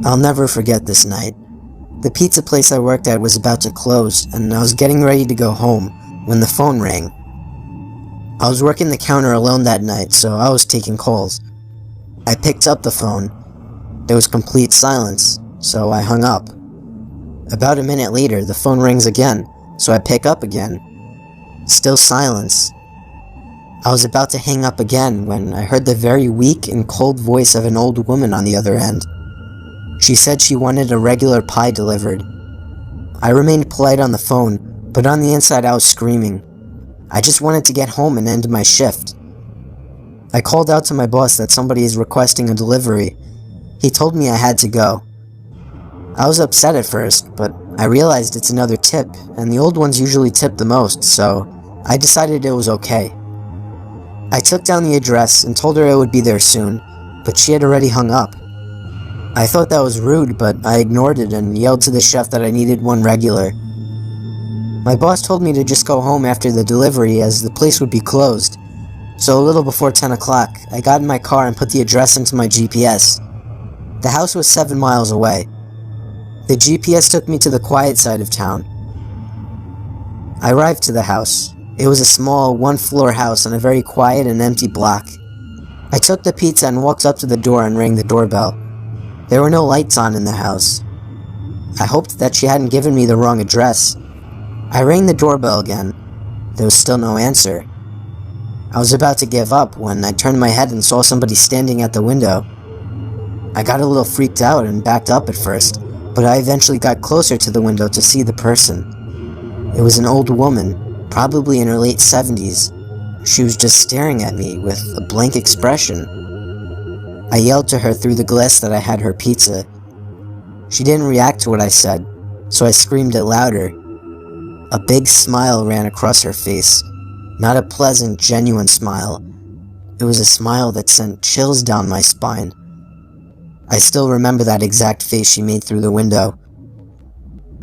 I'll never forget this night. The pizza place I worked at was about to close, and I was getting ready to go home when the phone rang. I was working the counter alone that night, so I was taking calls. I picked up the phone. There was complete silence, so I hung up. About a minute later, the phone rings again, so I pick up again. Still silence. I was about to hang up again when I heard the very weak and cold voice of an old woman on the other end. She said she wanted a regular pie delivered. I remained polite on the phone, but on the inside I was screaming. I just wanted to get home and end my shift. I called out to my boss that somebody is requesting a delivery. He told me I had to go. I was upset at first, but I realized it's another tip, and the old ones usually tip the most, so I decided it was okay. I took down the address and told her I would be there soon, but she had already hung up. I thought that was rude, but I ignored it and yelled to the chef that I needed one regular. My boss told me to just go home after the delivery as the place would be closed. So a little before 10 o'clock, I got in my car and put the address into my GPS. The house was 7 miles away. The GPS took me to the quiet side of town. I arrived to the house. It was a small, one-floor house on a very quiet and empty block. I took the pizza and walked up to the door and rang the doorbell. There were no lights on in the house. I hoped that she hadn't given me the wrong address. I rang the doorbell again. There was still no answer. I was about to give up when I turned my head and saw somebody standing at the window. I got a little freaked out and backed up at first, but I eventually got closer to the window to see the person. It was an old woman, probably in her late 70s. She was just staring at me with a blank expression. I yelled to her through the glass that I had her pizza. She didn't react to what I said, so I screamed it louder. A big smile ran across her face. Not a pleasant, genuine smile. It was a smile that sent chills down my spine. I still remember that exact face she made through the window.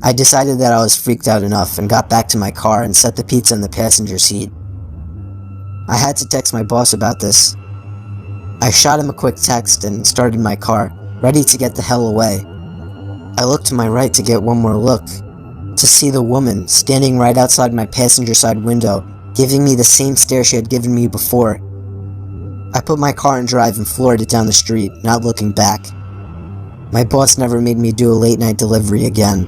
I decided that I was freaked out enough and got back to my car and set the pizza in the passenger seat. I had to text my boss about this. I shot him a quick text and started my car, ready to get the hell away. I looked to my right to get one more look, to see the woman standing right outside my passenger side window, giving me the same stare she had given me before. I put my car in drive and floored it down the street, not looking back. My boss never made me do a late night delivery again.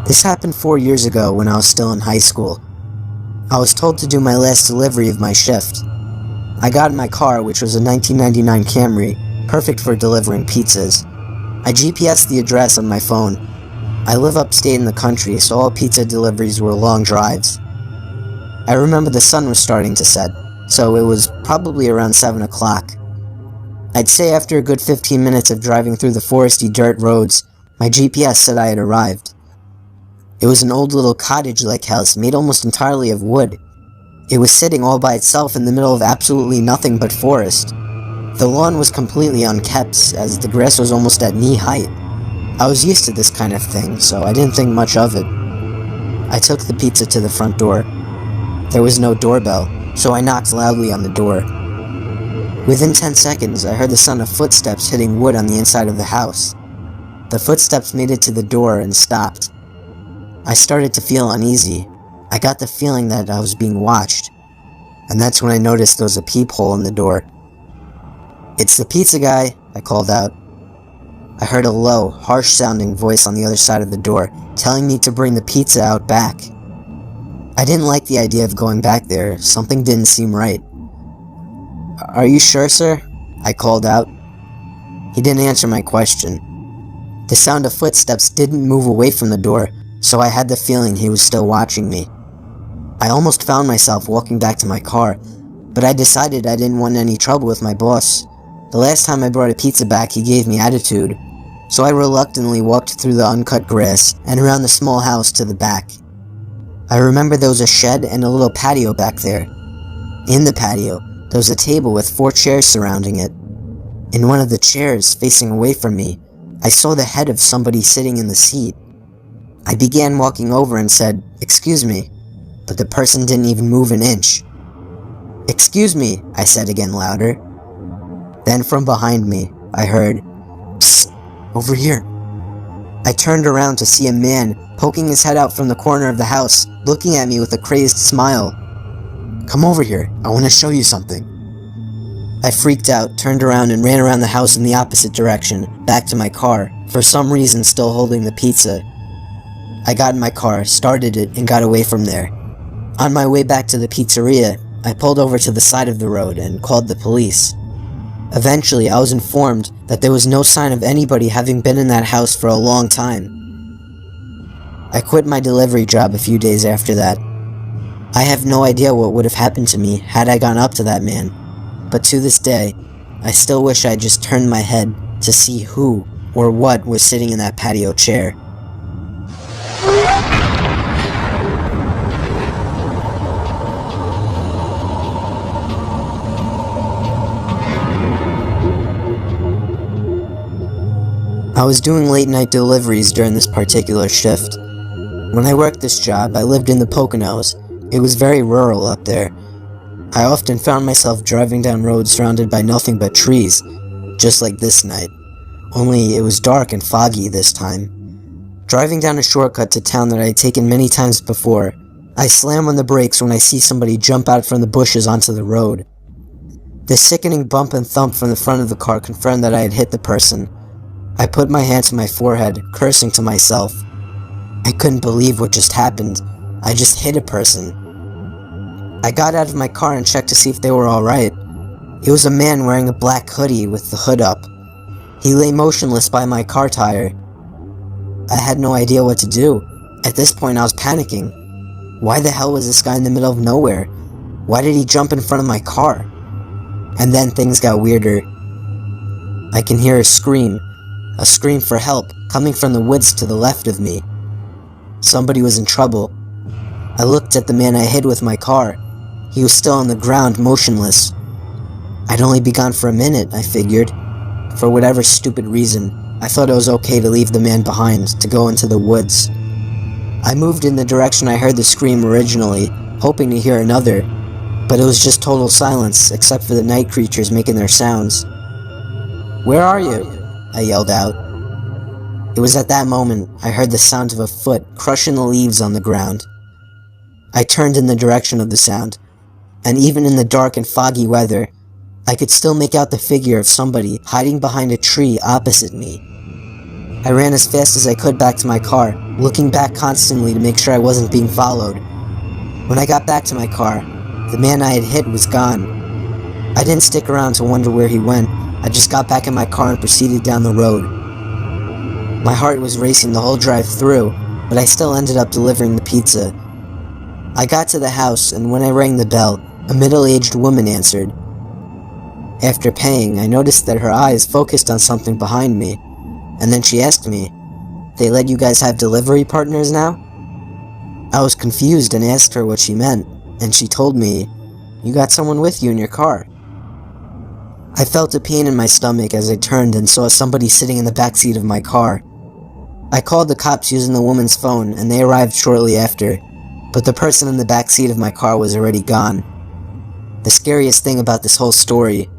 This happened 4 years ago when I was still in high school. I was told to do my last delivery of my shift. I got in my car, which was a 1999 Camry, perfect for delivering pizzas. I GPSed the address on my phone. I live upstate in the country, so all pizza deliveries were long drives. I remember the sun was starting to set, so it was probably around 7 o'clock. I'd say after a good 15 minutes of driving through the foresty dirt roads, my GPS said I had arrived. It was an old little cottage-like house made almost entirely of wood. It was sitting all by itself in the middle of absolutely nothing but forest. The lawn was completely unkept, as the grass was almost at knee height. I was used to this kind of thing, so I didn't think much of it. I took the pizza to the front door. There was no doorbell, so I knocked loudly on the door. Within 10 seconds, I heard the sound of footsteps hitting wood on the inside of the house. The footsteps made it to the door and stopped. I started to feel uneasy. I got the feeling that I was being watched, and that's when I noticed there was a peephole in the door. "It's the pizza guy," I called out. I heard a low, harsh-sounding voice on the other side of the door, telling me to bring the pizza out back. I didn't like the idea of going back there. Something didn't seem right. "Are you sure, sir?" I called out. He didn't answer my question. The sound of footsteps didn't move away from the door, so I had the feeling he was still watching me. I almost found myself walking back to my car, but I decided I didn't want any trouble with my boss. The last time I brought a pizza back, he gave me attitude, so I reluctantly walked through the uncut grass and around the small house to the back. I remember there was a shed and a little patio back there. In the patio, there was a table with 4 chairs surrounding it. In one of the chairs, facing away from me, I saw the head of somebody sitting in the seat. I began walking over and said, "Excuse me," but the person didn't even move an inch. "Excuse me," I said again louder. Then from behind me, I heard, "Psst, over here." I turned around to see a man poking his head out from the corner of the house, looking at me with a crazed smile. "Come over here, I want to show you something." I freaked out, turned around and ran around the house in the opposite direction, back to my car, for some reason still holding the pizza. I got in my car, started it, and got away from there. On my way back to the pizzeria, I pulled over to the side of the road and called the police. Eventually, I was informed that there was no sign of anybody having been in that house for a long time. I quit my delivery job a few days after that. I have no idea what would have happened to me had I gone up to that man, but to this day, I still wish I had just turned my head to see who or what was sitting in that patio chair. I was doing late night deliveries during this particular shift. When I worked this job, I lived in the Poconos. It was very rural up there. I often found myself driving down roads surrounded by nothing but trees, just like this night. Only it was dark and foggy this time. Driving down a shortcut to town that I had taken many times before, I slam on the brakes when I see somebody jump out from the bushes onto the road. The sickening bump and thump from the front of the car confirmed that I had hit the person. I put my hand to my forehead, cursing to myself. I couldn't believe what just happened. I just hit a person. I got out of my car and checked to see if they were alright. It was a man wearing a black hoodie with the hood up. He lay motionless by my car tire. I had no idea what to do. At this point, I was panicking. Why the hell was this guy in the middle of nowhere? Why did he jump in front of my car? And then things got weirder. I can hear a scream for help, coming from the woods to the left of me. Somebody was in trouble. I looked at the man I hit with my car. He was still on the ground, motionless. I'd only be gone for a minute, I figured. For whatever stupid reason, I thought it was okay to leave the man behind, to go into the woods. I moved in the direction I heard the scream originally, hoping to hear another, but it was just total silence, except for the night creatures making their sounds. "Where are you?" I yelled out. It was at that moment I heard the sound of a foot crushing the leaves on the ground. I turned in the direction of the sound, and even in the dark and foggy weather, I could still make out the figure of somebody hiding behind a tree opposite me. I ran as fast as I could back to my car, looking back constantly to make sure I wasn't being followed. When I got back to my car, the man I had hit was gone. I didn't stick around to wonder where he went. I just got back in my car and proceeded down the road. My heart was racing the whole drive through, but I still ended up delivering the pizza. I got to the house, and when I rang the bell, a middle-aged woman answered. After paying, I noticed that her eyes focused on something behind me, and then she asked me, "They let you guys have delivery partners now?" I was confused and asked her what she meant, and she told me, "You got someone with you in your car." I felt a pain in my stomach as I turned and saw somebody sitting in the backseat of my car. I called the cops using the woman's phone, and they arrived shortly after, but the person in the backseat of my car was already gone. The scariest thing about this whole story,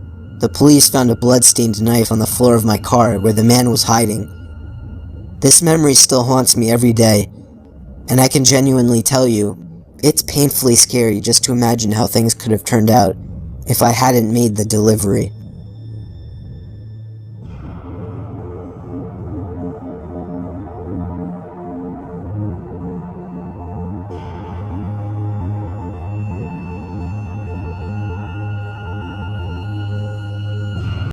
the police found a blood-stained knife on the floor of my car where the man was hiding. This memory still haunts me every day, and I can genuinely tell you, it's painfully scary just to imagine how things could have turned out if I hadn't made the delivery.